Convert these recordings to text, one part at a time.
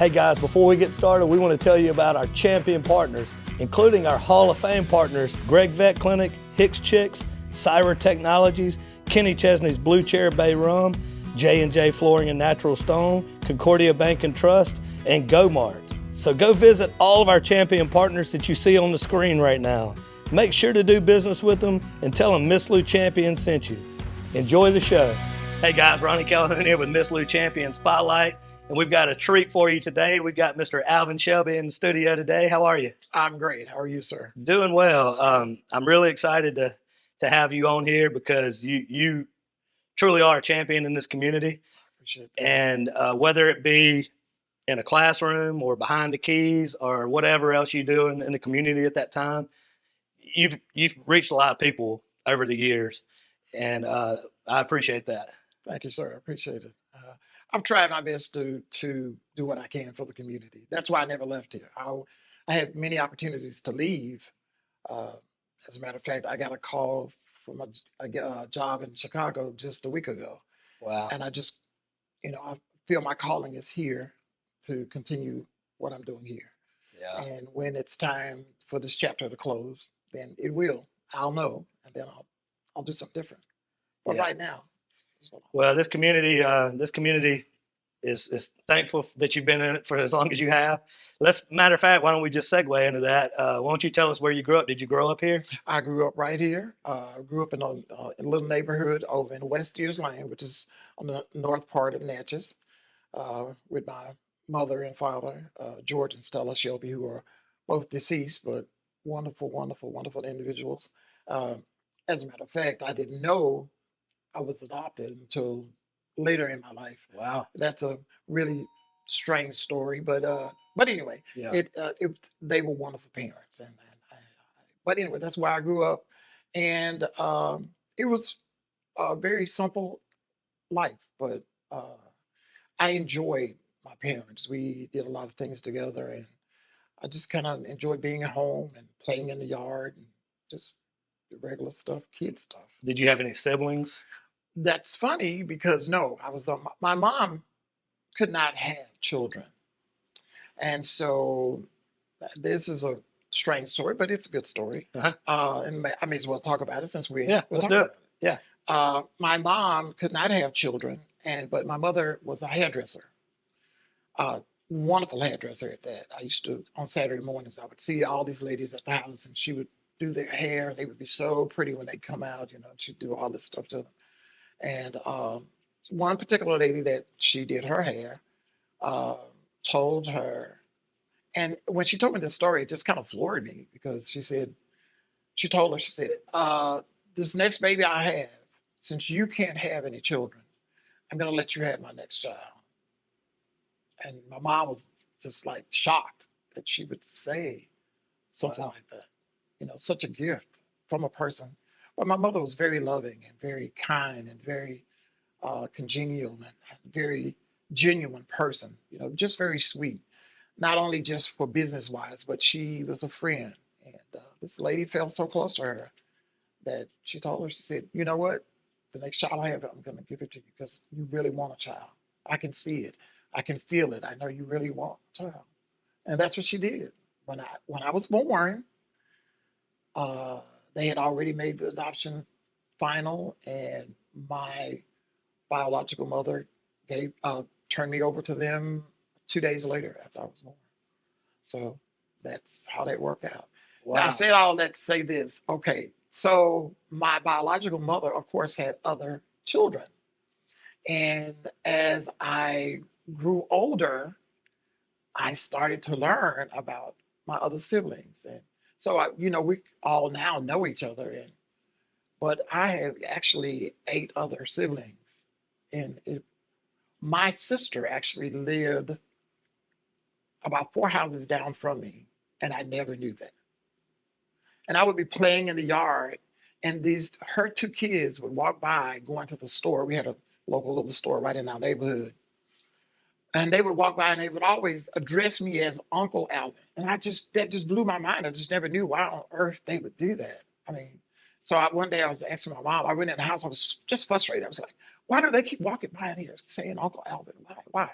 Hey guys, before we get started, we want to tell you about our champion partners, including our Hall of Fame partners, Gregg Vet Clinic, Hicks Chicks, Syrah Technologies, Kenny Chesney's Blue Chair Bay Rum, J&J Flooring and Natural Stone, Concordia Bank and Trust, and Mart. So go visit all of our champion partners that you see on the screen right now. Make sure to do business with them and tell them Miss Lou Champion sent you. Enjoy the show. Hey guys, Ronnie Calhoun here with Miss Lou Champion Spotlight. And we've got a treat for you today. We've got Mr. Alvin Shelby in the studio today. How are you? I'm great. How are you, sir? Doing well. I'm really excited to have you on here because you truly are a champion in this community. Appreciate that. And whether it be in a classroom or behind the keys or whatever else you do in the community at that time, you've reached a lot of people over the years, and I appreciate that. Thank you, sir. I appreciate it. I've tried my best to do what I can for the community. That's why I never left here. I had many opportunities to leave. As a matter of fact, I got a call from a job in Chicago just a week ago. Wow. And I just, I feel my calling is here to continue what I'm doing here. Yeah. And when it's time for this chapter to close, then it will. I'll know, and then I'll do something different. But Yeah. right now. Well, this community is thankful that you've been in it for as long as you have. Matter of fact, why don't we just segue into that? Why don't you tell us where you grew up? Did you grow up here? I grew up right here. Grew up in a little neighborhood over in West Deers Lane, which is on the north part of Natchez, with my mother and father, George and Stella Shelby, who are both deceased, but wonderful, wonderful, wonderful individuals. As a matter of fact, I didn't know I was adopted until later in my life. Wow. That's a really strange story, but anyway, Yeah. they were wonderful parents, but anyway, that's where I grew up, and it was a very simple life, but I enjoyed my parents. We did a lot of things together, and I just kind of enjoyed being at home and playing in the yard and just the regular stuff, kid stuff. Did you have any siblings? That's funny because no, my mom could not have children. And so this is a strange story, but it's a good story. Uh-huh. And I may as well talk about it since we're let's do it. Yeah. My mom could not have children, but my mother was a hairdresser. Wonderful hairdresser at that. I used to, on Saturday mornings, I would see all these ladies at the house and she would do their hair. They would be so pretty when they'd come out, and she'd do all this stuff to them. And one particular lady that she did her hair told her, and when she told me this story, it just kind of floored me because she said, this next baby I have, since you can't have any children, I'm going to let you have my next child. And my mom was just like shocked that she would say something like that, such a gift from a person. But my mother was very loving and very kind and very congenial and very genuine person, just very sweet. Not only just for business wise, but she was a friend. And this lady felt so close to her that she told her, she said, you know what? The next child I have, I'm going to give it to you because you really want a child. I can see it. I can feel it. I know you really want a child. And that's what she did. When I was born, they had already made the adoption final, and my biological mother turned me over to them 2 days later after I was born. So that's how that worked out. Wow. Now, I said all that to say this. Okay, so my biological mother, of course, had other children. And as I grew older, I started to learn about my other siblings. And so, we all now know each other. But I have actually 8 other siblings. And my sister actually lived about 4 houses down from me, and I never knew that. And I would be playing in the yard, and her 2 kids would walk by going to the store. We had a local little store right in our neighborhood. And they would walk by and they would always address me as Uncle Alvin. And that just blew my mind. I just never knew why on earth they would do that. I mean, so one day I was asking my mom, I went in the house, I was just frustrated. I was like, why do they keep walking by in here saying Uncle Alvin? Why?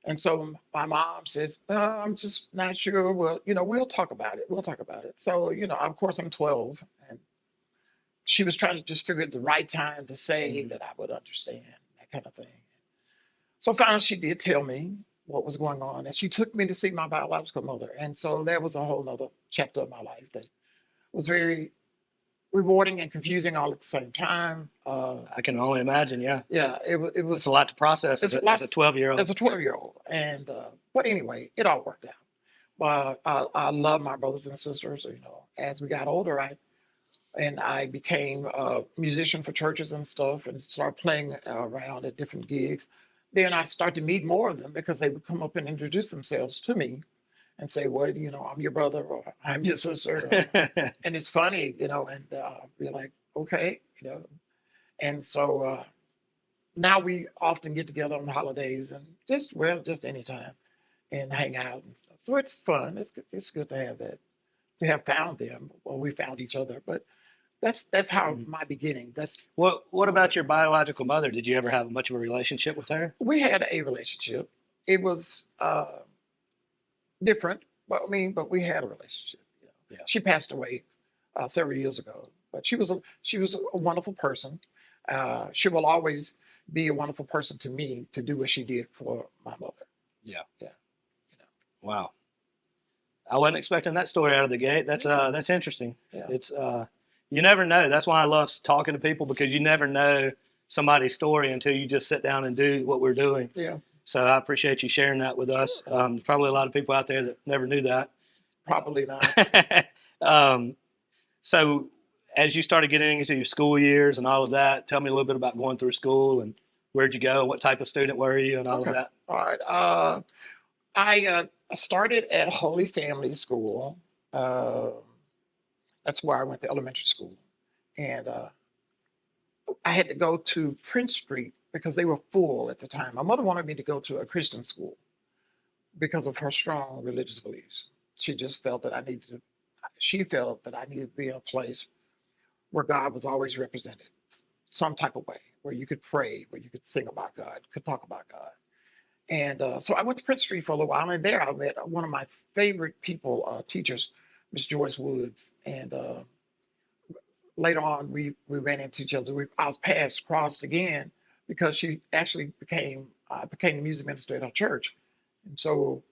And so my mom says, I'm just not sure. Well, we'll talk about it. We'll talk about it. So, of course, I'm 12. And she was trying to just figure out the right time to say that I would understand, that kind of thing. So finally, she did tell me what was going on. And she took me to see my biological mother. And so that was a whole nother chapter of my life that was very rewarding and confusing all at the same time. I can only imagine. Yeah. Yeah, it was. It's a lot to process It's as a 12-year-old. As a 12-year-old. And, but anyway, it all worked out. I love my brothers and sisters. As we got older, I became a musician for churches and stuff and started playing around at different gigs. Then I started to meet more of them because they would come up and introduce themselves to me and say, well, I'm your brother or I'm your sister. And it's funny, and we're like, okay, And so now we often get together on holidays and just anytime and hang out and stuff. So it's fun. It's good to have that, to have found them. Well, we found each other, but that's how my beginning. What about your biological mother? Did you ever have much of a relationship with her? We had a relationship. It was different, but we had a relationship. Yeah. She passed away several years ago, but she was a wonderful person. She will always be a wonderful person to me to do what she did for my mother. Yeah. Yeah. Wow. I wasn't expecting that story out of the gate. That's interesting. Yeah. It's you never know. That's why I love talking to people, because you never know somebody's story until you just sit down and do what we're doing. Yeah. So I appreciate you sharing that with us. There's probably a lot of people out there that never knew that. Probably not. So as you started getting into your school years and all of that, tell me a little bit about going through school and where'd you go, what type of student were you, and all of that. All right. I started at Holy Family School. That's where I went to elementary school. And I had to go to Prince Street because they were full at the time. My mother wanted me to go to a Christian school because of her strong religious beliefs. She felt that I needed to be in a place where God was always represented, some type of way, where you could pray, where you could sing about God, could talk about God. And so I went to Prince Street for a little while, and there I met one of my favorite people, teachers, Miss Joyce Woods. And later on, we ran into each other. Our paths crossed again because she actually became the music minister at our church. And so,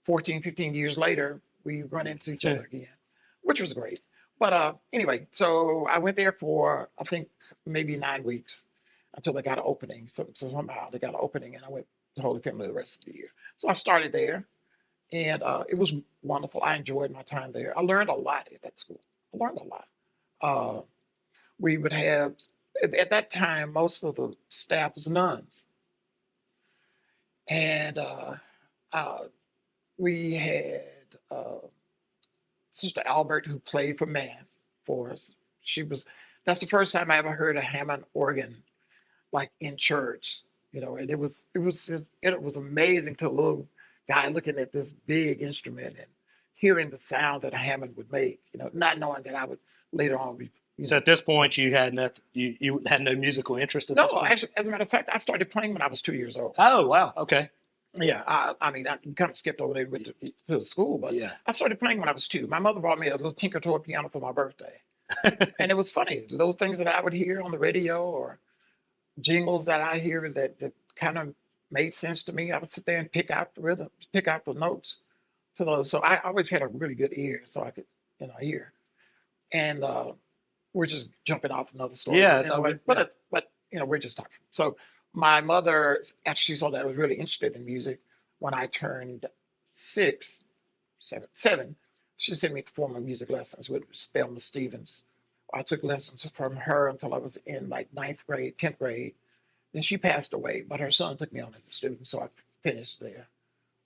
14, 15 years later, we run into each other again, which was great. But anyway, so I went there for, I think, maybe 9 weeks until they got an opening. So somehow they got an opening, and I went to Holy Family the rest of the year. So I started there, and it was wonderful. I enjoyed my time there. I learned a lot at that school. I learned a lot. We would have, at that time, most of the staff was nuns. And we had Sister Albert, who played for Mass for us. That's the first time I ever heard a Hammond organ like in church, and it was amazing to a little guy looking at this big instrument and hearing the sound that a Hammond would make, not knowing that I would later on be. So at this point, you had nothing. You had no musical interest. No, actually, as a matter of fact, I started playing when I was 2 years old. Oh, wow. Okay. Yeah, I kind of skipped over there and went to the school, but yeah, I started playing when I was 2. My mother brought me a little Tinker Toy piano for my birthday, and it was funny. Little things that I would hear on the radio or jingles that I hear that kind of made sense to me. I would sit there and pick out the rhythm, pick out the notes to those. So I always had a really good ear, so I could hear. And we're just jumping off another story. Yeah, but we're just talking. So my mother, after she saw that I was really interested in music, when I turned 7, she sent me to formal music lessons with Thelma Stevens. I took lessons from her until I was in like 9th grade, 10th grade. Then she passed away, but her son took me on as a student, so I finished there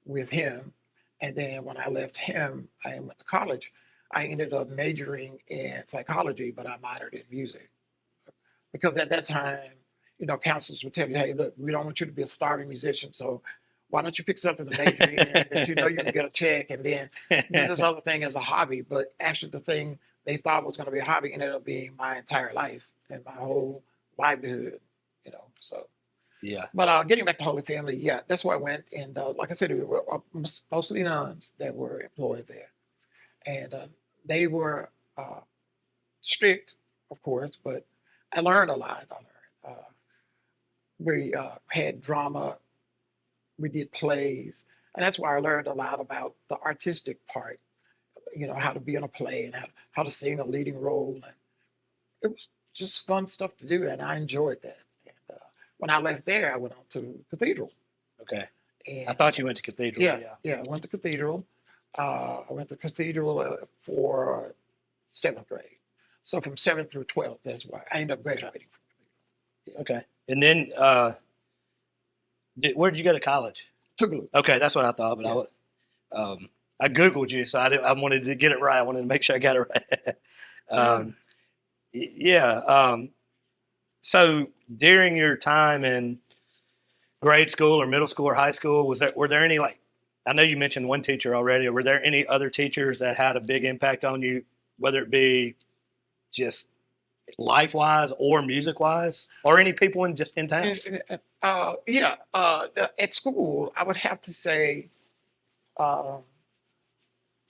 with him. And then when I left him, I went to college. I ended up majoring in psychology, but I minored in music. Because at that time, counselors would tell you, hey, look, we don't want you to be a starving musician, so why don't you pick something to major in that you can get a check, and then do this other thing as a hobby. But actually the thing they thought was going to be a hobby ended up being my entire life and my whole livelihood, So Yeah. But getting back to Holy Family, yeah, that's where I went. And like I said, it were mostly nuns that were employed there. And they were strict, of course, but I learned a lot. We had drama, we did plays, and that's why I learned a lot about the artistic part, how to be in a play and how to sing a leading role. And it was just fun stuff to do, and I enjoyed that. And when I left there, I went on to Cathedral. Okay. I And thought you went to Cathedral. yeah, Yeah. yeah, I went to Cathedral. I went to Cathedral for seventh grade. So from seventh through 12th, that's why I ended up graduating from Cathedral. Okay. And then where did you go to college? Tougaloo. Okay, that's what I thought, but Yeah. I Googled you, so I wanted to get it right. I wanted to make sure I got it right. Yeah. So during your time in grade school or middle school or high school, were there any, like, I know you mentioned one teacher already. Were there any other teachers that had a big impact on you, whether it be just life wise or music wise, or any people in town? Yeah. At school, I would have to say, uh,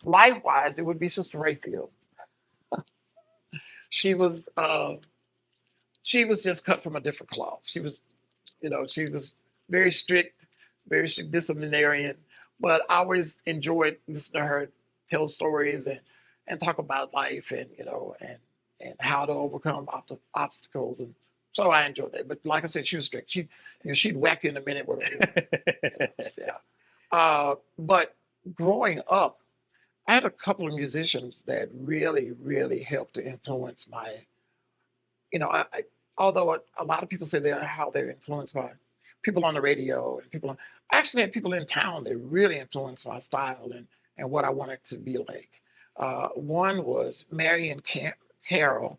life-wise, it would be Sister Rayfield. She was she was just cut from a different cloth. She was very strict disciplinarian, but I always enjoyed listening to her tell stories and talk about life and how to overcome obstacles. And so I enjoyed that. But like I said, she was strict. She'd whack you in a minute with her. Yeah. But growing up, I had a couple of musicians that really, really helped to influence my, although a lot of people say how they're influenced by people on the radio and I actually had people in town that really influenced my style and what I wanted to be like. One was Marion Carroll,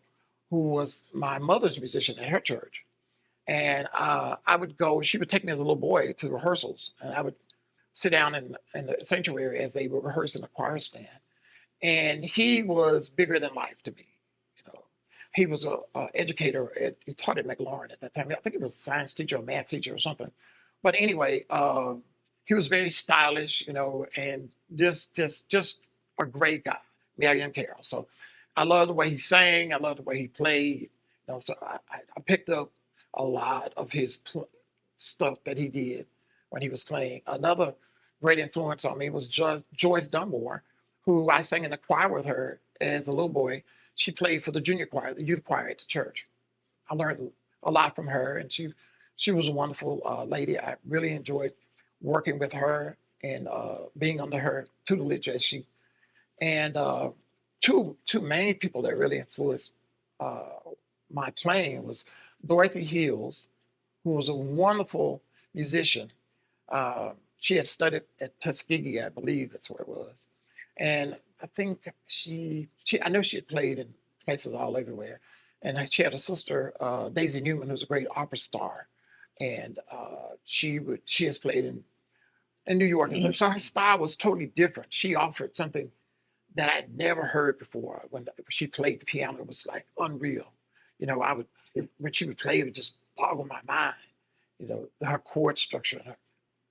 who was my mother's musician at her church. And I would go, she would take me as a little boy to rehearsals, and I would sit down in the sanctuary as they were rehearsing the choir stand. And he was bigger than life to me. You know, he was a educator. He taught at McLaurin at that time. I think he was a science teacher or math teacher or something. But anyway, he was very stylish, and just a great guy, Marion Carroll. So I love the way he sang. I love the way he played. So I picked up a lot of his stuff that he did when he was playing. Another great influence on me was Joyce Dunmore, who I sang in the choir with her as a little boy. She played for the junior choir, the youth choir at the church. I learned a lot from her, and she was a wonderful lady. I really enjoyed working with her and being under her tutelage as she. And two main people that really influenced uh, my playing was Dorothy Hills, who was a wonderful musician. She had studied at Tuskegee, I believe that's where it was. And I think I know she had played in places all everywhere. And she had a sister, Daisy Newman, who's a great opera star. And she has played in New York. And so her style was totally different. She offered something that I'd never heard before. When she played the piano, it was like unreal. When she would play, it would just boggle my mind. Her chord structure, her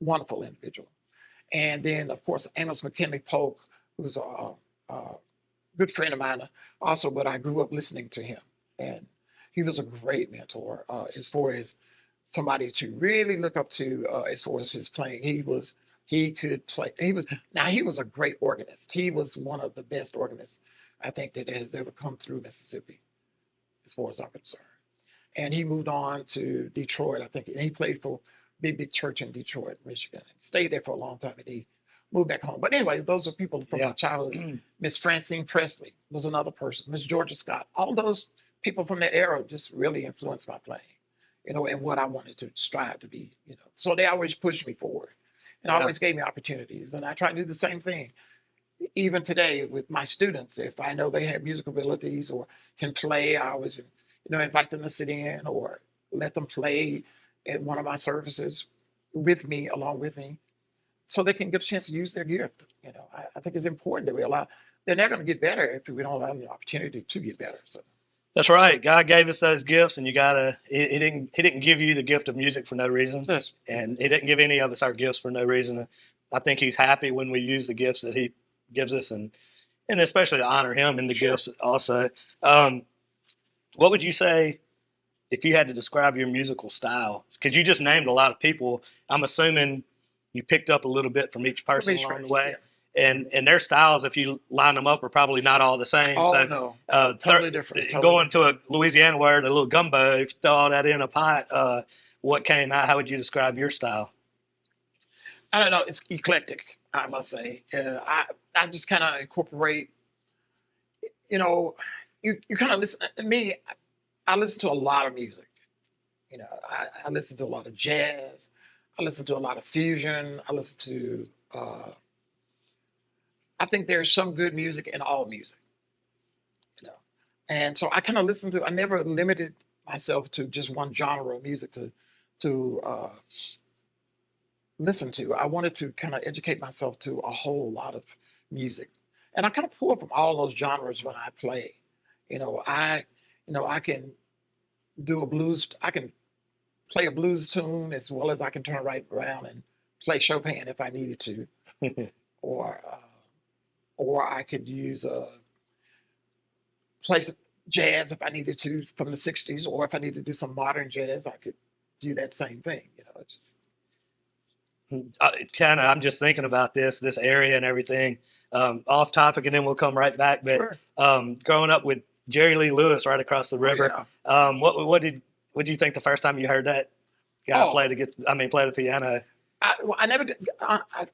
wonderful individual. And then, of course, Amos McKinley Polk, who's a good friend of mine, also, but I grew up listening to him. And he was a great mentor as far as somebody to really look up to as far as his playing. He could play. He was a great organist. He was one of the best organists I think that has ever come through Mississippi, as far as I'm concerned. And he moved on to Detroit, I think, and he played for big church in Detroit, Michigan. And stayed there for a long time, and he moved back home. But anyway, those are people from my childhood. Miss Francine Presley was another person. Miss Georgia Scott. All those people from that era just really influenced my playing, and what I wanted to strive to be. So they always pushed me forward, and always gave me opportunities. And I try to do the same thing, even today with my students. If I know they have musical abilities or can play, I always invite them to sit in or let them play at one of my services along with me, so they can get a chance to use their gift. I think it's important that we allow. They're never going to get better if we don't allow them the opportunity to get better. So That's right. God gave us those gifts, and you gotta. He didn't give you the gift of music for no reason, Yes. and He didn't give any of us our gifts for no reason. I think He's happy when we use the gifts that He gives us, and especially to honor Him in the Sure. gifts also. Um, what would you say if you had to describe your musical style? Because you just named a lot of people. I'm assuming you picked up a little bit from each person each along the person, way. yeah. And their styles, if you line them up, are probably not all the same. Oh, So, no. Totally different. Totally going to a Louisiana where the little gumbo, if you throw all that in a pot, what came out? How would you describe your style? I don't know. It's eclectic, I must say. I just kind of incorporate, you know, you kind of listen. Me, I listen to a lot of music. I listen to a lot of jazz. I listen to a lot of fusion. I listen to, I think there's some good music in all music, you know. And so I kind of listen to, I never limited myself to just one genre of music to listen to. I wanted to kind of educate myself to a whole lot of music. And I kind of pull from all those genres when I play. You know, I, I can do a blues, I can play a blues tune as well as I can turn right around and play Chopin if I needed to, or I could use play some jazz if I needed to from the '60s, or if I needed to do some modern jazz, I could do that same thing. It just Kind of, I'm just thinking about this area and everything. Off topic, and then we'll come right back. But sure. growing up with Jerry Lee Lewis right across the Oh, river, yeah. What did you think the first time you heard that guy Oh, play the piano? I never did.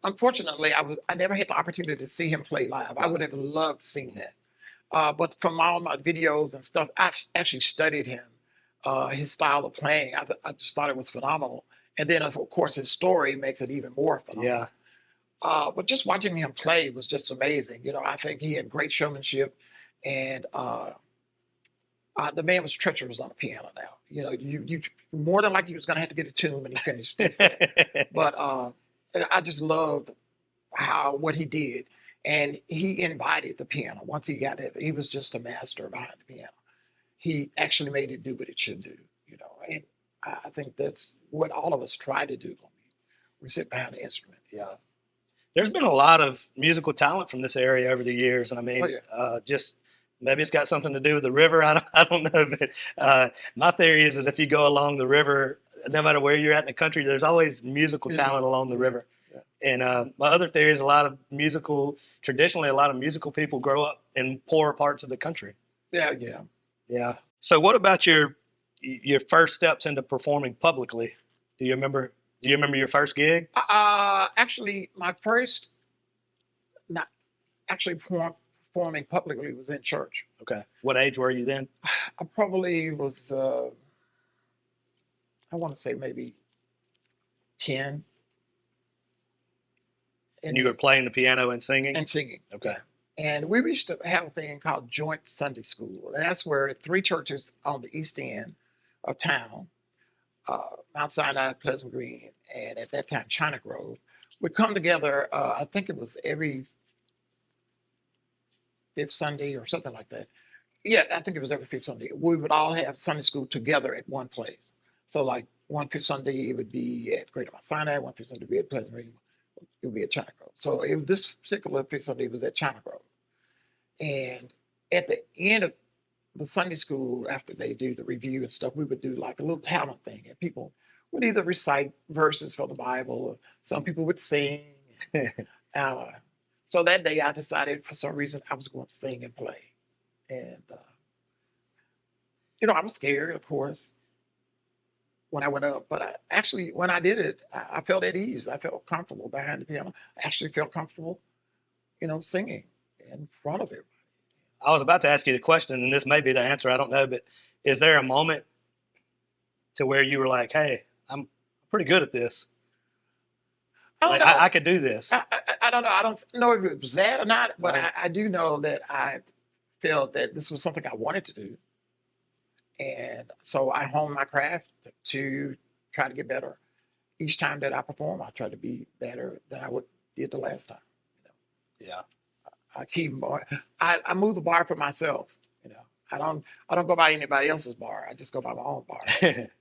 Unfortunately, I never had the opportunity to see him play live. I would have loved seeing that. But from all my videos and stuff, actually studied him, his style of playing. I just thought it was phenomenal. And then, of course, his story makes it even more Yeah. phenomenal. But just watching him play was just amazing. I think he had great showmanship, and the man was treacherous on the piano. Now, you more than likely he was going to have to get a tune when he finished his set. But I just loved what he did, and he embodied the piano. Once he got it, he was just a master behind the piano. He actually made it do what it should do. And I think that's what all of us try to do when we sit behind the instrument. Yeah. There's been a lot of musical talent from this area over the years, and I Oh, mean, yeah. just maybe it's got something to do with the river. I don't know, but my theory is if you go along the river, no matter where you're at in the country, there's always musical talent along the river. Yeah. And my other theory is traditionally, a lot of musical people grow up in poorer parts of the country. Yeah, yeah. Yeah. So, what about your first steps into performing publicly? Do you remember your first gig? Actually, my first, not actually performing publicly, was in church. Okay. What age were you then? I probably was, I want to say maybe 10. And you were playing the piano and singing? And singing. Okay. And we used to have a thing called Joint Sunday School. And that's where 3 churches on the east end of town, Mount Sinai, Pleasant Green, and at that time, China Grove, would come together. I think it was every 5th Sunday or something like that. Yeah, I think it was every 5th Sunday. We would all have Sunday school together at one place. So, like, one 5th Sunday, it would be at Greater Mount Sinai, one 5th Sunday would be at Pleasant Green, it would be at China Grove. So, this particular 5th Sunday was at China Grove. And at the end of the Sunday school, after they do the review and stuff, we would do like a little talent thing, and people would either recite verses for the Bible, or some people would sing. uh, so that day, I decided for some reason I was going to sing and play, and I was scared, of course, when I went up, but when I did it, I felt at ease. I felt comfortable behind the piano. I actually felt comfortable, singing in front of everybody. I was about to ask you the question, and this may be the answer. I don't know, but is there a moment to where you were like, "Hey, I'm pretty good at this. I could do this." I don't know. I don't know if it was that or not, but I do know that I felt that this was something I wanted to do, and so I honed my craft to try to get better. Each time that I perform, I try to be better than I did the last time. Yeah. I keep I move the bar for myself. I don't go by anybody else's bar. I just go by my own bar.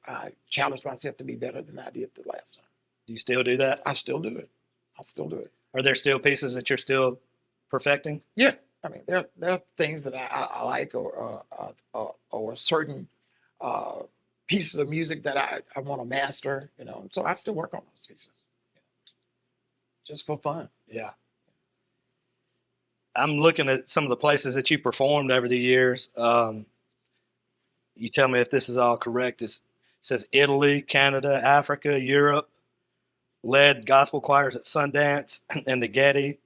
I challenge myself to be better than I did the last time. Do you still do that? I still do it. I still do it. Are there still pieces that you're still perfecting? Yeah. I mean, there are things that I like, or certain uh, pieces of music that I want to master. So I still work on those pieces, just for fun. Yeah. I'm looking at some of the places that you performed over the years. You tell me if this is all correct. It says Italy, Canada, Africa, Europe, led gospel choirs at Sundance and the Getty.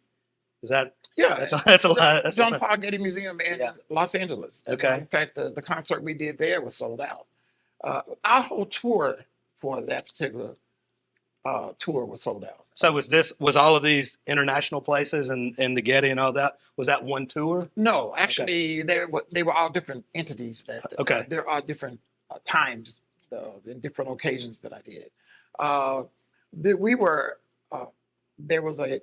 Is that? Yeah, That's a lot. That's John Paul Getty Museum in Yeah. Los Angeles. As a Okay. matter of fact, the concert we did there was sold out. Our whole tour for that particular tour was sold out. So was all of these international places and the Getty and all that? Was that one tour? No, actually, they were all different entities. Okay. There are different times and different occasions that I did. We were there was a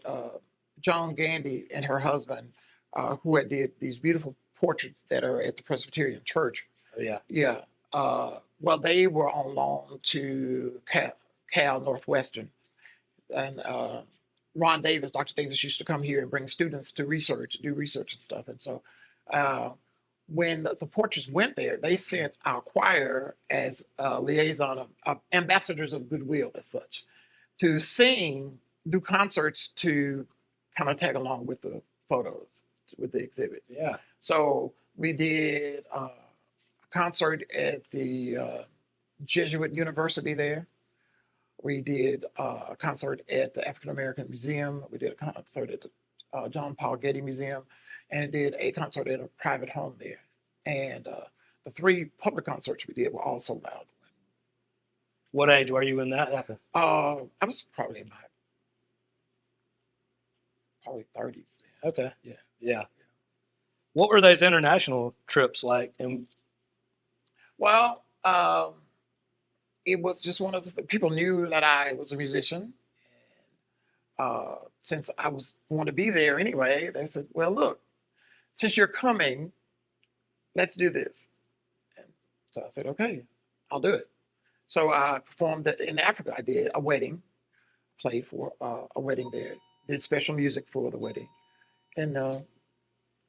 John Gandy and her husband who had did these beautiful portraits that are at the Presbyterian Church. Oh, yeah. Yeah. Well, they were on loan to Cal Northwestern, and Ron Davis, Dr. Davis, used to come here and bring students to do research and stuff. And so when the portraits went there, they sent our choir as a liaison of ambassadors of goodwill, as such, to do concerts to kind of tag along with the photos, with the exhibit. Yeah. So we did a concert at the Jesuit University there. We did a concert at the African American Museum. We did a concert at the John Paul Getty Museum, and did a concert at a private home there. And the 3 public concerts we did were all sold out. What age were you when that happened? I was probably in my 30s. Okay. Yeah. Yeah. What were those international trips like? And Well, it was just one of the people knew that I was a musician. And since I was going to be there anyway, they said, well, look, since you're coming, let's do this. And so I said, okay, I'll do it. So I performed in Africa. I did a wedding, played for a wedding there, did special music for the wedding. And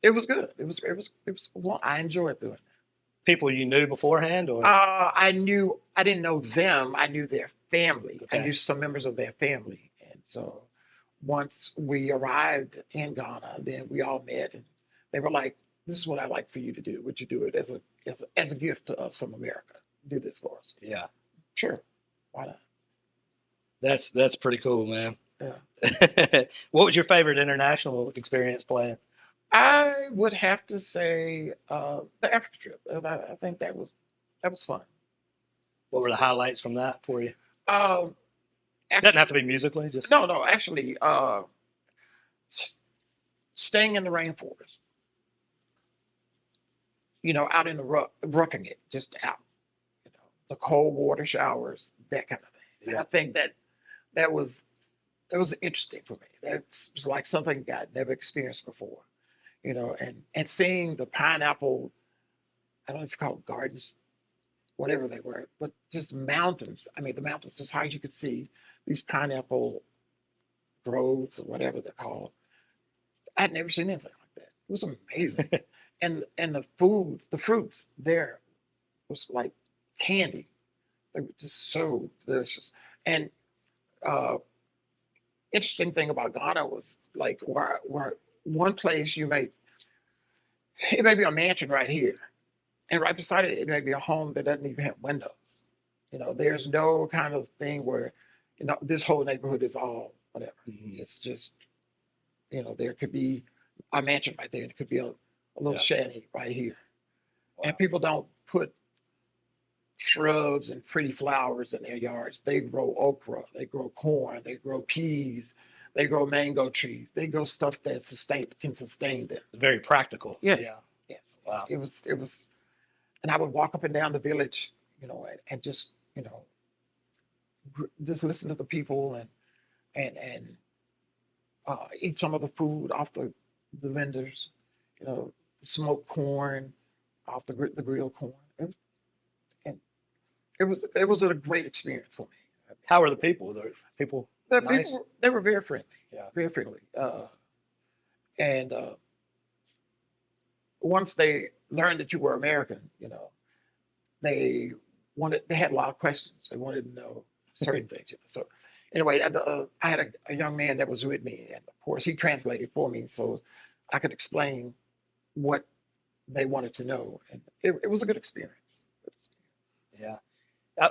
it was good. It was well, I enjoyed doing it. people you knew beforehand, or? I didn't know them. I knew their family. I Okay. knew some members of their family. And so once we arrived in Ghana, then we all met, and they were like, this is what I'd like for you to do. Would you do it as a gift to us from America? Do this for us. Yeah. Sure. Why not? That's pretty cool, man. Yeah. What was your favorite international experience playing? I would have to say the Africa trip. I think that was fun. What were the highlights from that for you? Um, Doesn't have to be musically, just No, actually, staying in the rainforest, out in the roughing it, just out, the cold water showers, that kind of thing. Yeah. I think that was interesting for me. That was like something I'd never experienced before, and seeing the pineapple, I don't know if you call it gardens, whatever they were, but just mountains. I mean, the mountains, just how you could see these pineapple groves or whatever they're called. I'd never seen anything like that. It was amazing. and the fruits there was like candy. They were just so delicious. And interesting thing about Ghana was like where one place it may be a mansion right here, and right beside it, it may be a home that doesn't even have windows. There's no kind of thing where, this whole neighborhood is all whatever. Mhm. It's just, there could be a mansion right there, and it could be a little shanty right here. Wow. And people don't put shrubs and pretty flowers in their yards. They grow okra, they grow corn, they grow peas, they grow mango trees, they grow stuff that can sustain them. very practical. Yes. Yeah. Yes. Wow. It was, and I would walk up and down the village, and just, just listen to the people and eat some of the food off the vendors, smoked corn, off the grilled corn. And it was a great experience for me. How are the people? The people The nice? people, they were very friendly, Yeah. very friendly. And once they learned that you were American, they they had a lot of questions. They wanted to know certain things. So anyway, I had a young man that was with me, and of course he translated for me so I could explain what they wanted to know, and it was a good experience. Yeah.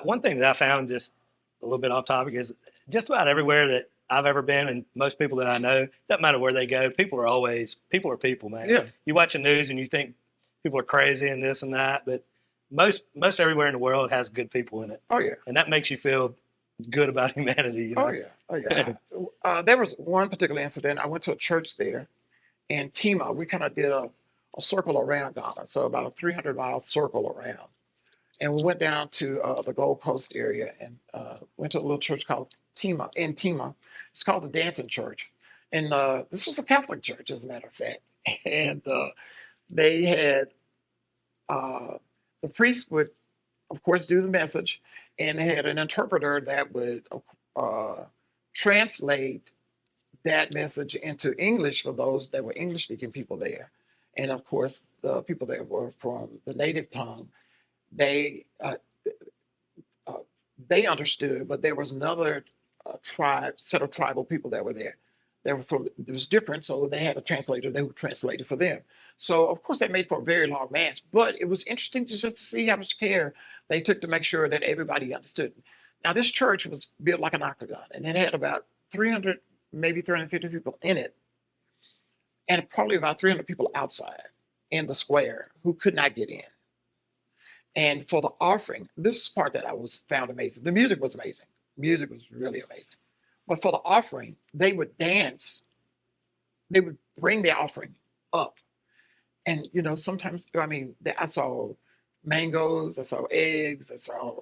One thing that I found, just a little bit off topic, is just about everywhere that I've ever been, and most people that I know, doesn't matter where they go, people are people, man. Yeah. You watch the news and you think people are crazy and this and that, but most everywhere in the world has good people in it. Oh yeah. And that makes you feel good about humanity. Oh yeah. Oh yeah. There was one particular incident. I went to a church there in Tima. We kind of did a circle around Ghana, so about a 300-mile circle around. And we went down to the Gold Coast area and went to a little church called Tima. In Tima, it's called the Dancing Church, and this was a Catholic church, as a matter of fact. And they had the priest would, of course, do the message, and they had an interpreter that would translate that message into English for those that were English-speaking people there. And of course, the people that were from the native tongue, they understood, but there was another set of tribal people that were there. They were from, it was different, so they had a translator that would translate it for them. So of course that made for a very long mass, but it was interesting to just see how much care they took to make sure that everybody understood. Now this church was built like an octagon, and it had about 300, maybe 350 people in it, and probably about 300 people outside in the square who could not get in. And for the offering, this is the part that found amazing. The music was amazing. Music was really amazing. But for the offering, they would dance. They would bring the offering up. And, sometimes, I saw mangoes, I saw eggs, I saw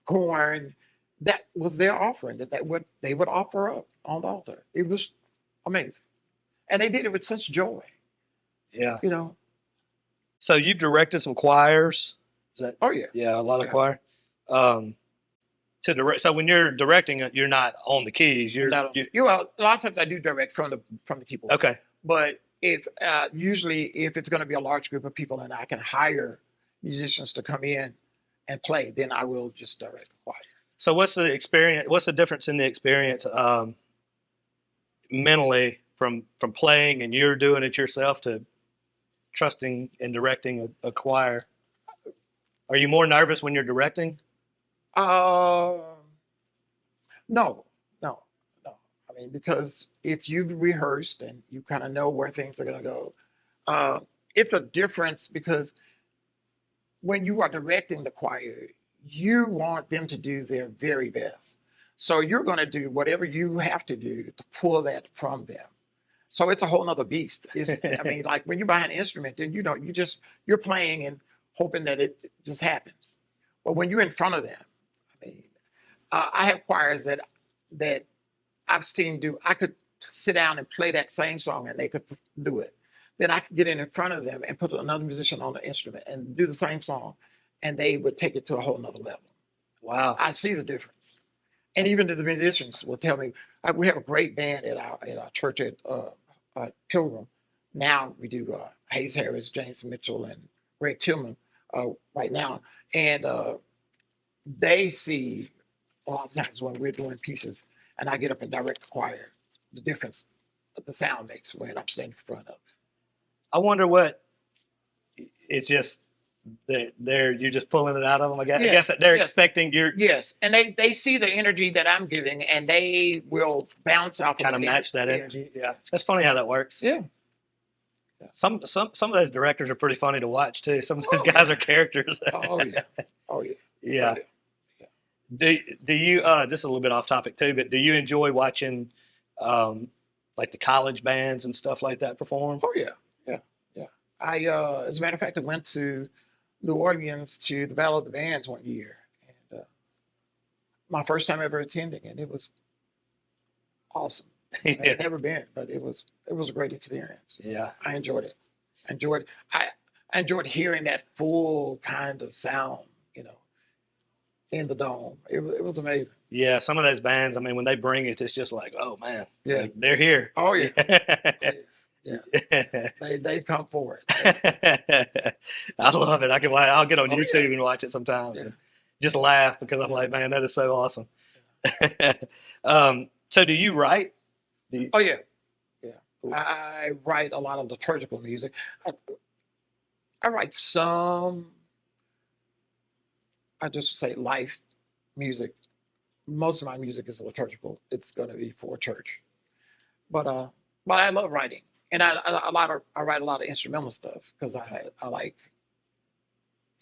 corn. That was their offering that they would offer up on the altar. It was amazing. And they did it with such joy. Yeah. You know. So you've directed some choirs. Is that? Oh yeah. Yeah, a lot of choir. To direct. So when you're directing, you're not on the keys. Well, a lot of times I do direct from the keyboard. Okay. But if usually if it's going to be a large group of people and I can hire musicians to come in and play, then I will just direct the choir. So what's the experience? What's the difference in the experience mentally from playing and you're doing it yourself to trusting and directing a choir? Are you more nervous when you're directing? No. I mean, because if you've rehearsed and you kind of know where things are going to go, it's a difference because when you are directing the choir, you want them to do their very best. So you're going to do whatever you have to do to pull that from them. So it's a whole nother beast. I mean, like when you buy an instrument, then you're playing and hoping that it just happens. But when you're in front of them, I mean, I have choirs that I've seen do. I could sit down and play that same song, and they could do it. Then I could get in front of them and put another musician on the instrument and do the same song, and they would take it to a whole nother level. Wow! I see the difference, and even the musicians will tell me. We have a great band at our church at Pilgrim. Now we do Hayes Harris, James Mitchell, and Gregg Tillman right now, and they see a lot of times when we're doing pieces and I get up and direct the choir, the difference the sound makes when I'm standing in front of it. I wonder what it's just you're just pulling it out of them. I guess that they're expecting your and they see the energy that I'm giving and they will bounce off kind of match that energy. Yeah, that's funny how that works. Yeah. Some of those directors are pretty funny to watch too. Some of those guys are characters. Oh yeah. Yeah. Do you this is a little bit off topic too, but do you enjoy watching like the college bands and stuff like that perform? Oh yeah. I as a matter of fact I went to New Orleans to the Battle of the Bands one year, and my first time ever attending, and it was awesome. Yeah. I'd never been, but it was a great experience. Yeah. I enjoyed it. I enjoyed hearing that full kind of sound, in the dome. It was amazing. Yeah, some of those bands, I mean, when they bring it, it's just like, oh man, Yeah. like, they're here. Oh yeah. Oh, yeah. Yeah. They've come for it. I love it. I'll get on Oh, YouTube yeah. and watch it sometimes Yeah. and just laugh because I'm Yeah. like, man, that is so awesome. So do you write? Oh yeah. Yeah. I write a lot of liturgical music. I write some, I just say life music. Most of my music is liturgical. It's going to be for church. But I love writing, and I write a lot of instrumental stuff because I like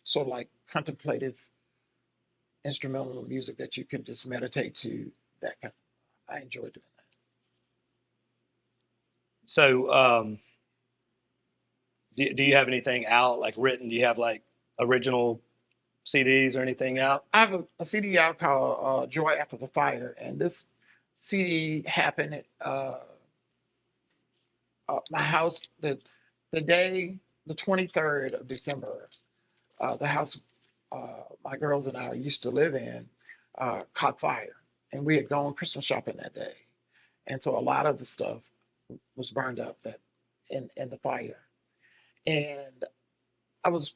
sort of like contemplative instrumental music that you can just meditate to. That kind. I enjoy doing that. So do you have anything out, like written? Do you have like original CDs or anything out? I have a CD out called "Joy After the Fire," and this CD happened at my house the day the 23rd of December. The house my girls and I used to live in caught fire, and we had gone Christmas shopping that day, and so a lot of the stuff was burned up that in the fire. And I was,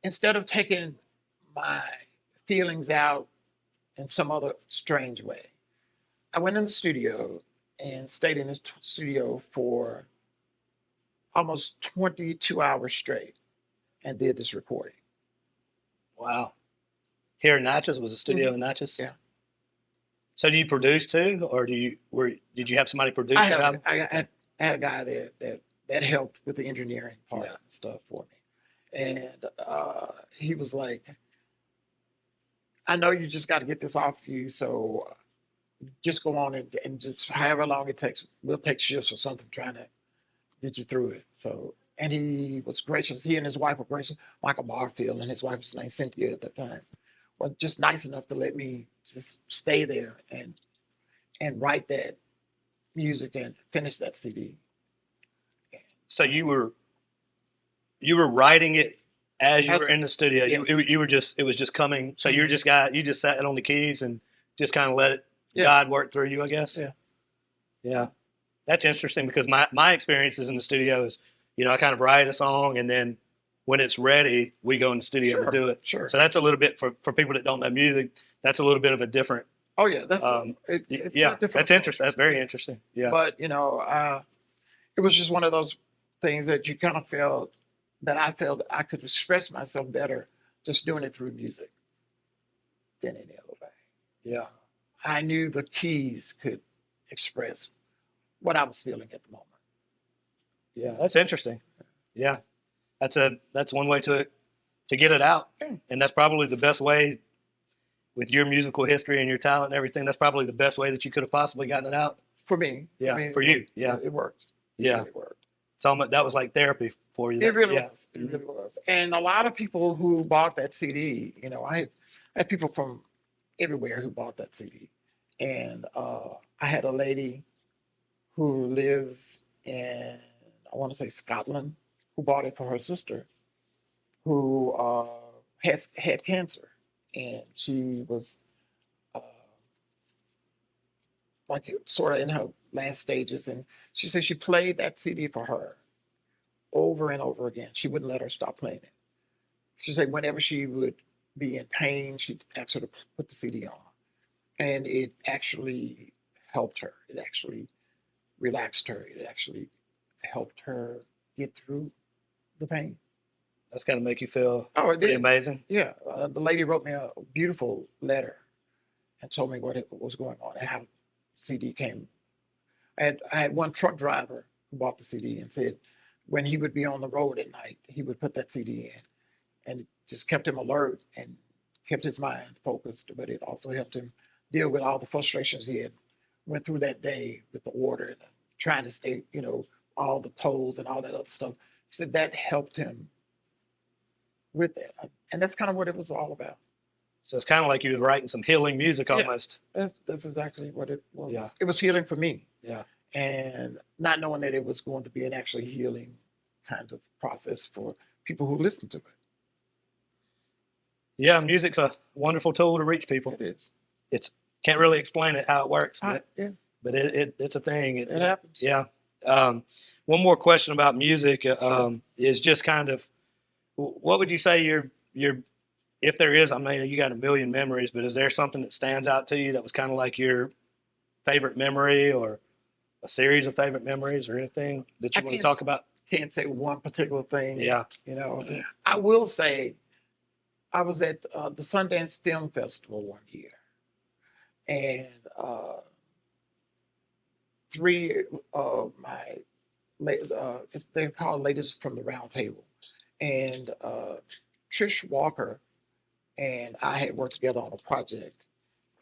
instead of taking my feelings out in some other strange way, I went in the studio and stayed in the studio for almost 22 hours straight and did this recording. Wow. Here in Natchez, was a studio in Natchez? Yeah. So do you produce too, or did you have somebody produce your album? I had a guy there that helped with the engineering part and stuff for me, and he was like, "I know you just got to get this off you, so just go on and just however long it takes, we'll take shifts or something trying to get you through it." So, and he was gracious. He and his wife were gracious. Michael Barfield and his wife was named Cynthia at the time. Well, just nice enough to let me just stay there and write that music and finish that CD. So you were writing it as you were in the studio. Yes. You were just, it was just coming. So you just sat on the keys and just kind of let it, Yes. God work through you, I guess. Yeah. Yeah. That's interesting because my experiences in the studio is, I kind of write a song and then when it's ready, we go in the studio Sure, and do it. sure. So that's a little bit for people that don't know music. That's a little bit of a different. Oh yeah, that's it's a different that's interesting. That's very interesting. Yeah. But it was just one of those things that you kind of felt that I felt I could express myself better just doing it through music than any other way. Yeah. I knew the keys could express what I was feeling at the moment. Yeah, that's interesting. Yeah, that's one way to get it out, and that's probably the best way with your musical history and your talent and everything. That's probably the best way that you could have possibly gotten it out. For me. Yeah, for you. Yeah, it worked. Yeah, it worked. So that was like therapy for you. It really was. It really was. And a lot of people who bought that CD, I had people from everywhere who bought that CD. And I had a lady who lives in, I want to say Scotland, who bought it for her sister, who had cancer. And she was like sort of in her last stages. And she said she played that CD for her over and over again. She wouldn't let her stop playing it. She said whenever she would be in pain, she'd ask her to put the CD on. And it actually helped her. It actually relaxed her. It actually helped her get through the pain. That's got to make you feel pretty amazing. Yeah. The lady wrote me a beautiful letter and told me what was going on and how the CD came. I had one truck driver who bought the CD and said when he would be on the road at night, he would put that CD in, and it just kept him alert and kept his mind focused, but it also helped him deal with all the frustrations he had went through that day with the order and trying to stay, all the tolls and all that other stuff. He said that helped him with that. And that's kind of what it was all about. So it's kind of like you was writing some healing music almost. That's exactly what it was. Yeah. It was healing for me. Yeah. And not knowing that it was going to be an actually healing kind of process for people who listen to it. Yeah, music's a wonderful tool to reach people. It is. It's can't really explain it how it works, but Yeah, it's a thing. it happens. Yeah. One more question about music is just kind of what would you say your if there is, I mean, you got a million memories, but is there something that stands out to you that was kind of like your favorite memory or a series of favorite memories or anything that you want to talk about? Can't say one particular thing. Yeah. You know, I will say I was at the Sundance Film Festival one year, and three of my they're called ladies from the round table, and Trish Walker and I had worked together on a project,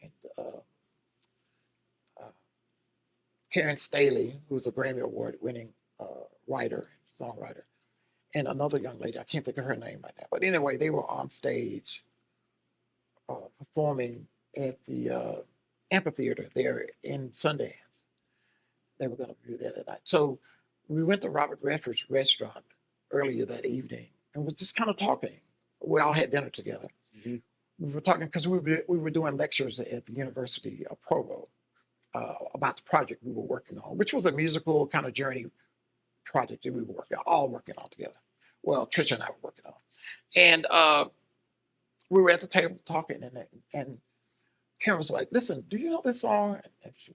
and uh, Karen Staley, who's a Grammy Award winning writer, songwriter, and another young lady, I can't think of her name right now. But anyway, they were on stage performing at the amphitheater there in Sundance. They were going to do that at night. So we went to Robert Redford's restaurant earlier that evening and was just kind of talking. We all had dinner together. Mm-hmm. We were talking because we were doing lectures at the University of Provo about the project we were working on, which was a musical kind of journey project that we were all working on together. Well, Tricia and I were working on. And we were at the table talking, and Karen was like, "Listen, do you know this song?" And she,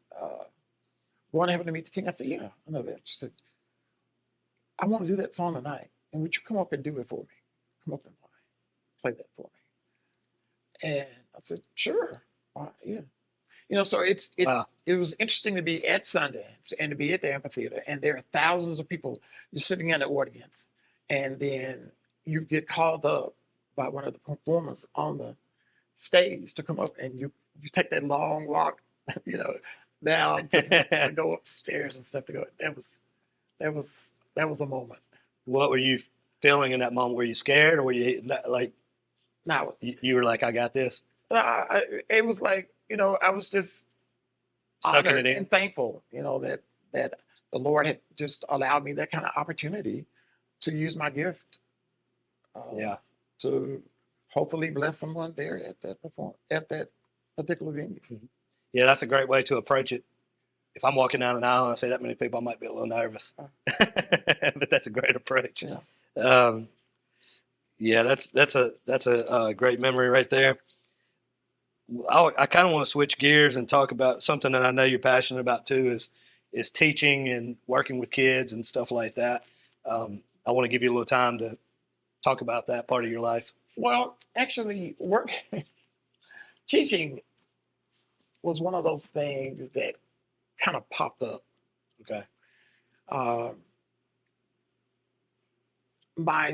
"Going to Heaven to Meet the King." I said, "Yeah, I know that." She said, "I want to do that song tonight, and would you come up and do it for me? Come up and play that for me." And I said, "Sure, yeah." You know, so Wow. it was interesting to be at Sundance and to be at the amphitheater, and there are thousands of people. You're sitting in the audience, and then you get called up by one of the performers on the stage to come up, and you take that long walk, you know, down to go up the stairs and stuff to go. That was a moment. What were you feeling in that moment? Were you scared, or were you like Now you were like, "I got this"? it was like, you know, I was just Sucking honored it in. and thankful, you know, that the Lord had just allowed me that kind of opportunity to use my gift. Yeah. To hopefully bless someone there at that particular venue. Yeah, that's a great way to approach it. If I'm walking down an aisle and I see that many people, I might be a little nervous, but that's a great approach. Yeah. Yeah, that's a great memory right there. I kind of want to switch gears and talk about something that I know you're passionate about too is teaching and working with kids and stuff like that. I want to give you a little time to talk about that part of your life. Well, actually, teaching was one of those things that kind of popped up. Okay. My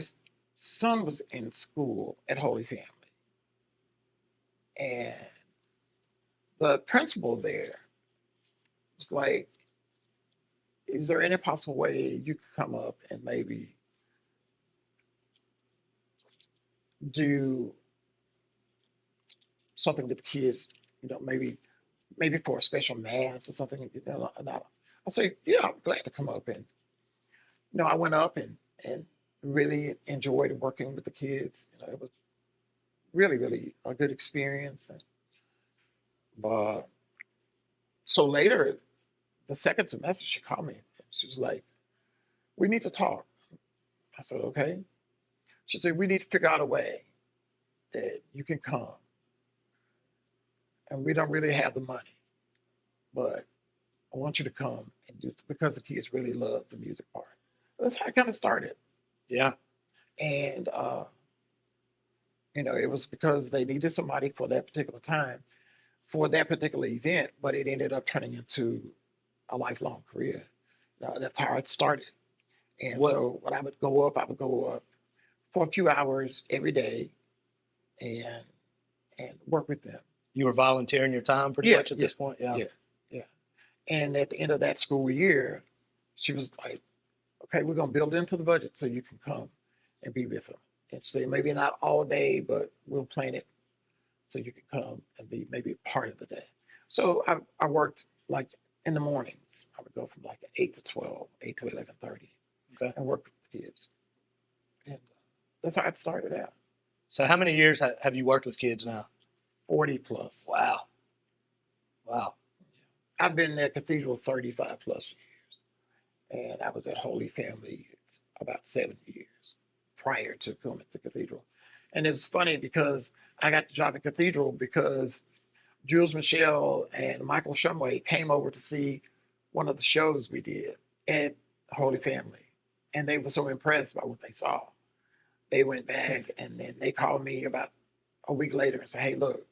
son was in school at Holy Family, and the principal there was like, "Is there any possible way you could come up and maybe do something with the kids? You know, maybe for a special mass or something." You know, and I say, "Yeah, I'm glad to come up." And you know, I went up and really enjoyed working with the kids. You know, it was really a good experience. But so later, the second semester, she called me. She was like, "We need to talk." I said, "Okay." She said, "We need to figure out a way that you can come, and we don't really have the money, but I want you to come and just because the kids really love the music part." That's how it kind of started. Yeah. And you know, it was because they needed somebody for that particular time, for that particular event, but it ended up turning into a lifelong career. That's how it started. And What so when I would go up for a few hours every day and work with them. you were volunteering your time pretty much at this point? Yeah. Yeah. And at the end of that school year, she was like, "Okay, we're gonna build it into the budget so you can come and be with them." And say maybe not all day, but we'll plan it so you can come and be maybe part of the day. So I worked like in the mornings. I would go from like 8 to 12, 8 to 11:30, Okay. and work with kids. And that's how it started out. So how many years have you worked with kids now? 40 plus. Wow. Wow. I've been at Cathedral 35 plus years. And I was at Holy Family about 7 years prior to coming to Cathedral. And it was funny because I got the job at Cathedral because Jules Michelle and Michael Shumway came over to see one of the shows we did at Holy Family. And they were so impressed by what they saw. They went back and then they called me about a week later and said, hey, look,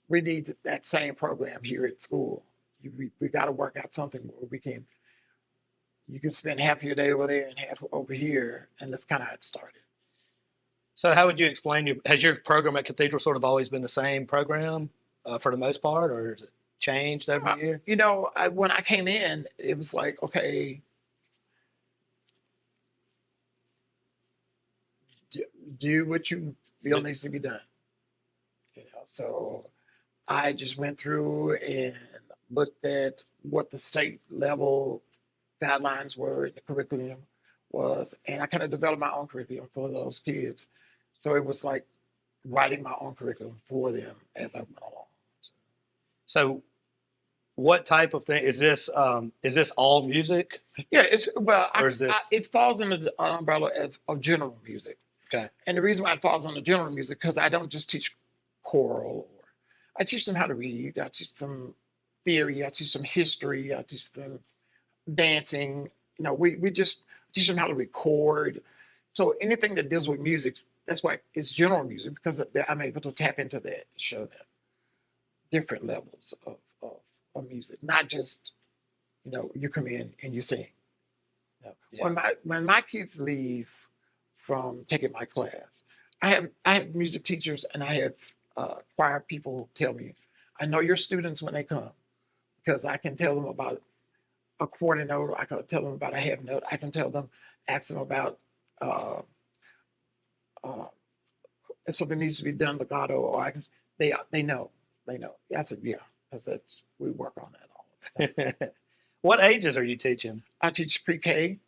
we need that same program here at school. We got to work out something where you can spend half your day over there and half over here. And that's kind of how it started. So how would you explain, has your program at Cathedral sort of always been the same program for the most part, or has it changed over the year? You know, when I came in, it was like, okay, do what you feel needs to be done. You know, so I just went through and looked at what the state level guidelines were in the curriculum was, and I kind of developed my own curriculum for those kids. So it was like writing my own curriculum for them as I went along. So what type of thing is this? Is this all music? Yeah, it's or is this? it falls under the umbrella of general music. Okay. And the reason why it falls under general music because I don't just teach choral, or I teach them how to read. I teach them theory. I teach them history. I teach them dancing. You know, we just teach them how to record. So anything that deals with music, that's why it's general music because I'm able to tap into that to show them different levels of music, not just, you know, you come in and you sing. You know, Yeah. when my kids leave from taking my class, I have music teachers and I have choir people tell me, I know your students when they come because I can tell them about a quarter note, I can tell them about a half note, I can tell them, ask them about if something needs to be done legato, or they know. I said, yeah, because we work on that all the time. What ages are you teaching? I teach pre-K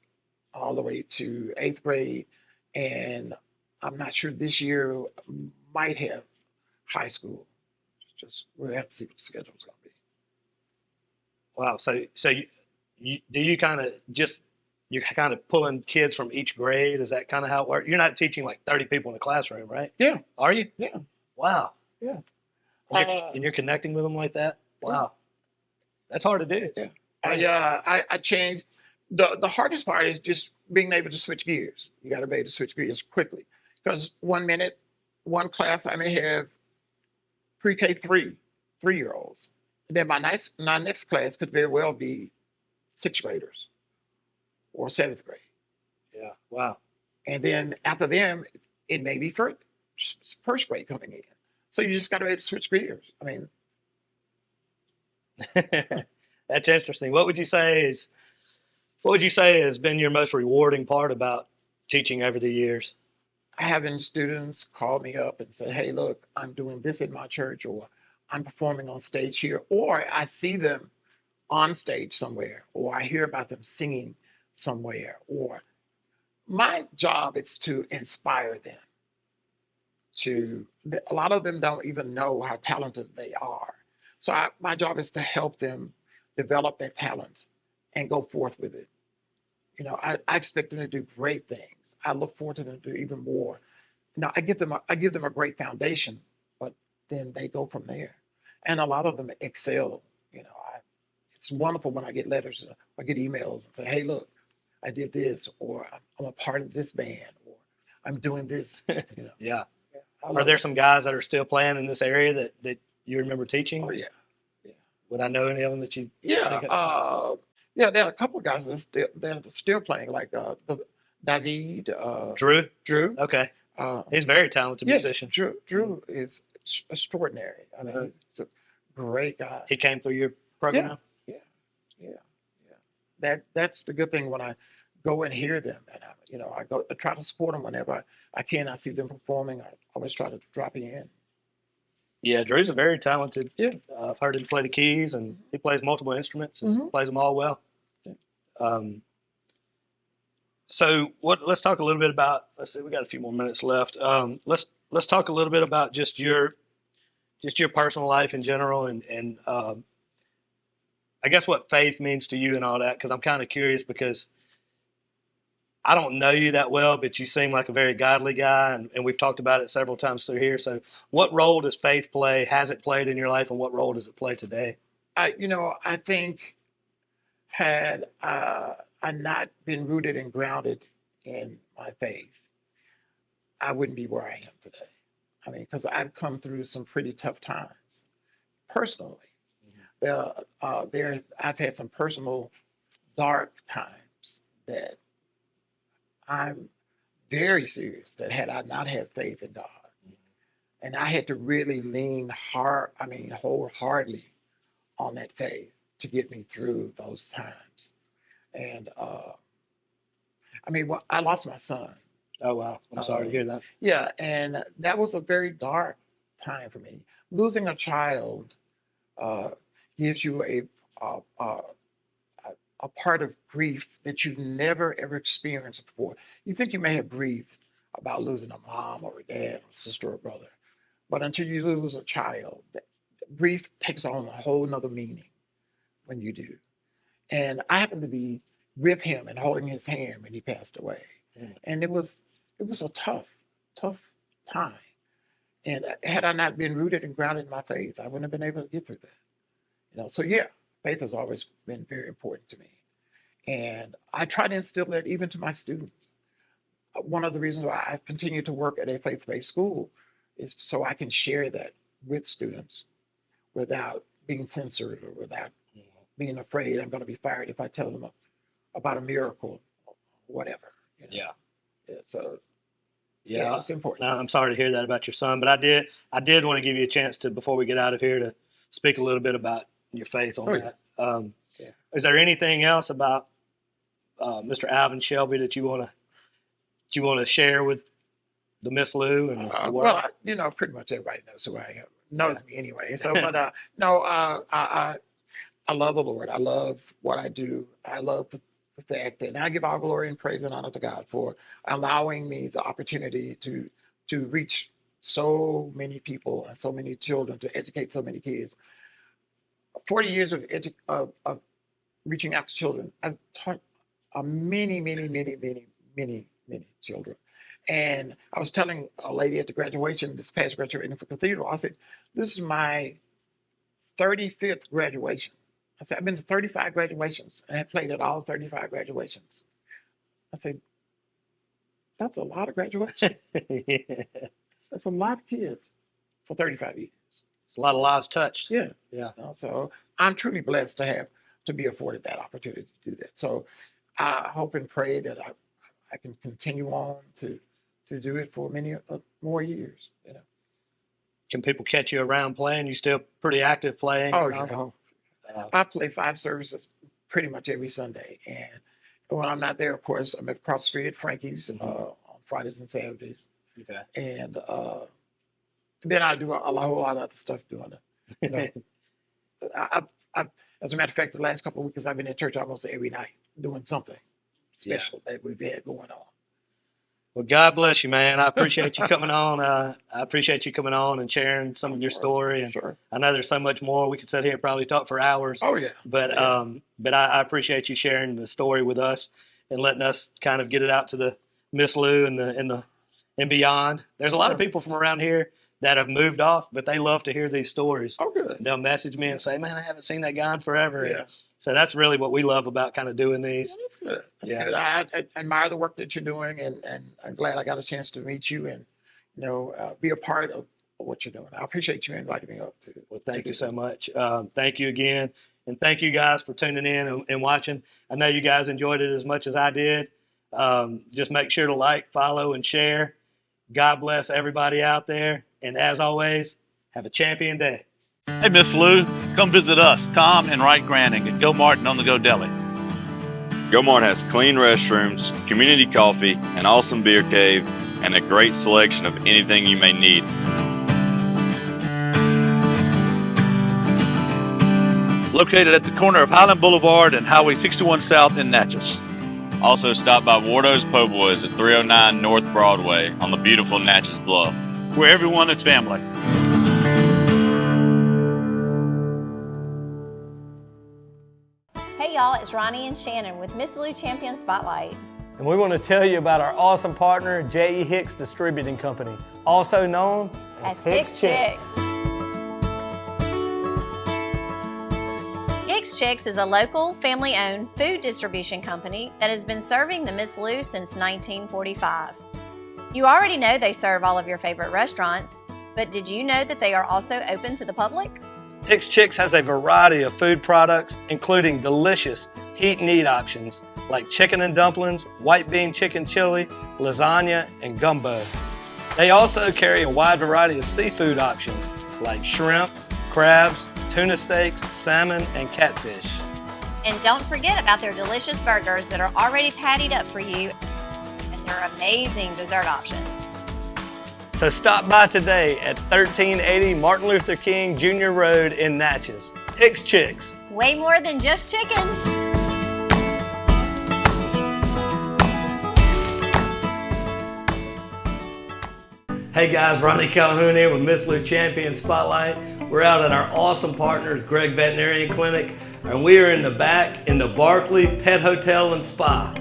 all the way to 8th grade, and I'm not sure this year might have high school. Just we'll have to see what the schedule is going to be. Wow. So you kind of you're kind of pulling kids from each grade? Is that kind of how it works? You're not teaching like 30 people in a classroom, right? Yeah. Are you? Yeah. Wow. Yeah. And you're connecting with them like that? Wow. Yeah. That's hard to do. Yeah. I changed. The hardest part is just being able to switch gears. You got to be able to switch gears quickly because 1 minute, one class, I may have pre-K 3-year-olds. And then my next class could very well be 6th graders or 7th grade. Yeah. Wow. And then after them, it may be first grade coming in. So you just got to be able to switch gears. I mean, that's interesting. What would you say has been your most rewarding part about teaching over the years? Having students call me up and say, hey, look, I'm doing this at my church, or I'm performing on stage here, or I see them on stage somewhere, or I hear about them singing somewhere, or my job is to inspire them. A lot of them don't even know how talented they are. So my job is to help them develop that talent and go forth with it. You know, I expect them to do great things. I look forward to them to do even more. Now I give them a great foundation, but then they go from there. And a lot of them excel. You know, it's wonderful when I get letters, I get emails and say, hey, look, I did this, or I'm a part of this band, or I'm doing this. You know. Yeah. Are there some guys that are still playing in this area that you remember teaching? Oh yeah. Would I know any of them that you? Yeah. Yeah. There are a couple of guys that are still playing, like David. Drew. Drew. Okay. He's a very talented musician. Drew is extraordinary. I mean, he's a great guy. He came through your program. Yeah. That's the good thing when I go and hear them, and I try to support them whenever I can. I see them performing. I always try to drop in. Yeah, Drew's a very talented. Yeah, I've heard him play the keys, and he plays multiple instruments and plays them all well. Yeah. So let's talk a little bit about, let's see, we got a few more minutes left. Let's talk a little bit about just your personal life in general, and I guess what faith means to you and all that, because I'm kind of curious, because I don't know you that well, but you seem like a very godly guy, and we've talked about it several times through here. So what role does faith play? Has it played in your life, and what role does it play today? I think had I not been rooted and grounded in my faith, I wouldn't be where I am today. I mean, because I've come through some pretty tough times personally. I've had some personal dark times that I'm very serious that had I not had faith in God, and I had to really lean hard, I mean, wholeheartedly on that faith to get me through those times. And I mean, well, I lost my son. Oh, wow. I'm sorry to hear that. Yeah, and that was a very dark time for me. Losing a child uh, gives you a, a a part of grief that you've never ever experienced before. You think you may have grieved about losing a mom or a dad or a sister or brother, but until you lose a child, grief takes on a whole nother meaning when you do. And I happened to be with him and holding his hand when he passed away, and it was a tough time. And had I not been rooted and grounded in my faith, I wouldn't have been able to get through that. So yeah, faith has always been very important to me. And I try to instill that even to my students. One of the reasons why I continue to work at a faith-based school is so I can share that with students without being censored or without being afraid I'm going to be fired if I tell them about a miracle or whatever. Yeah. So Yeah, it's important. I'm sorry to hear that about your son, but I did want to give you a chance to, before we get out of here, to speak a little bit about your faith on that. Yeah. Is there anything else about Mr. Alvin Shelby that you want to share with the Miss Lou and the world? Well, pretty much everybody knows who I am, knows me anyway. So, but no, I love the Lord. I love what I do. I love the fact that, and I give all glory and praise and honor to God for allowing me the opportunity to reach so many people and so many children, to educate so many kids. 40 years of reaching out to children. I've taught many, many, many, many, many, many children. And I was telling a lady at the graduation, this past graduation for Cathedral, I said, this is my 35th graduation. I said, I've been to 35 graduations and I played at all 35 graduations. I said, that's a lot of graduations. Yeah. That's a lot of kids for 35 years. It's a lot of lives touched. Yeah. Yeah. So I'm truly blessed to be afforded that opportunity to do that. So I hope and pray that I can continue on to do it for many more years. Can people catch you around playing? You still pretty active playing? Oh, so? yeah. I play 5 services pretty much every Sunday. And when I'm not there, of course, I'm across the street at Frankie's on Fridays and Saturdays. Okay. And then I do a whole lot of other stuff doing it. As a matter of fact, the last couple of weeks I've been in church almost every night doing something special that we've had going on. Well, God bless you, man. I appreciate you coming on. I appreciate you coming on and sharing some of your story. And sure. I know there's so much more. We could sit here and probably talk for hours. Oh, yeah. But I appreciate you sharing the story with us and letting us kind of get it out to the Miss Lou and beyond. There's a lot of people from around here that have moved off, but they love to hear these stories. Oh, good. They'll message me and say, man, I haven't seen that guy in forever. Yeah. So that's really what we love about kind of doing these. Well, that's good. That's good. I admire the work that you're doing, and I'm glad I got a chance to meet you and be a part of what you're doing. I appreciate you inviting me up too. Well, thank you so much. Thank you again, and thank you guys for tuning in and watching. I know you guys enjoyed it as much as I did. Just make sure to like, follow, and share. God bless everybody out there, and as always, have a champion day. Hey, Miss Lou, come visit us, Tom and Wright Granning at Go Mart and On The Go Deli. Go Mart has clean restrooms, community coffee, an awesome beer cave, and a great selection of anything you may need. Located at the corner of Highland Boulevard and Highway 61 South in Natchez. Also, stop by Wardo's Po' Boys at 309 North Broadway on the beautiful Natchez Bluff. Where everyone is family. Hey y'all, it's Ronnie and Shannon with Miss Lou Champion Spotlight. And we want to tell you about our awesome partner, J.E. Hicks Distributing Company, also known as Hicks Chicks. Hicks Chicks is a local, family-owned food distribution company that has been serving the Miss Lou since 1945. You already know they serve all of your favorite restaurants, but did you know that they are also open to the public? Hicks Chicks has a variety of food products, including delicious heat and eat options like chicken and dumplings, white bean chicken chili, lasagna, and gumbo. They also carry a wide variety of seafood options like shrimp, crabs, tuna steaks, salmon, and catfish. And don't forget about their delicious burgers that are already pattied up for you and their amazing dessert options. So stop by today at 1380 Martin Luther King Jr. Road in Natchez. Hicks Chicks. Way more than just chicken. Hey guys, Ronnie Calhoun here with Miss Lou Champion Spotlight. We're out at our awesome partners, Gregg Veterinary Clinic, and we are in the back in the Barkley Pet Hotel and Spa.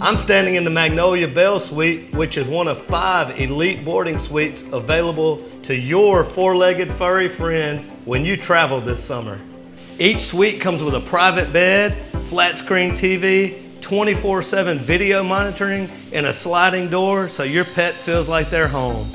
I'm standing in the Magnolia Bell Suite, which is one of 5 elite boarding suites available to your 4-legged furry friends when you travel this summer. Each suite comes with a private bed, flat screen TV, 24/7 video monitoring, and a sliding door so your pet feels like they're home.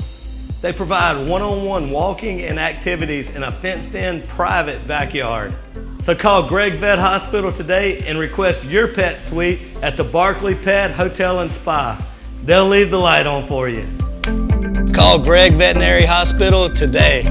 They provide one-on-one walking and activities in a fenced-in private backyard. So call Gregg Vet Hospital today and request your pet suite at the Barkley Pet Hotel and Spa. They'll leave the light on for you. Call Gregg Veterinary Hospital today.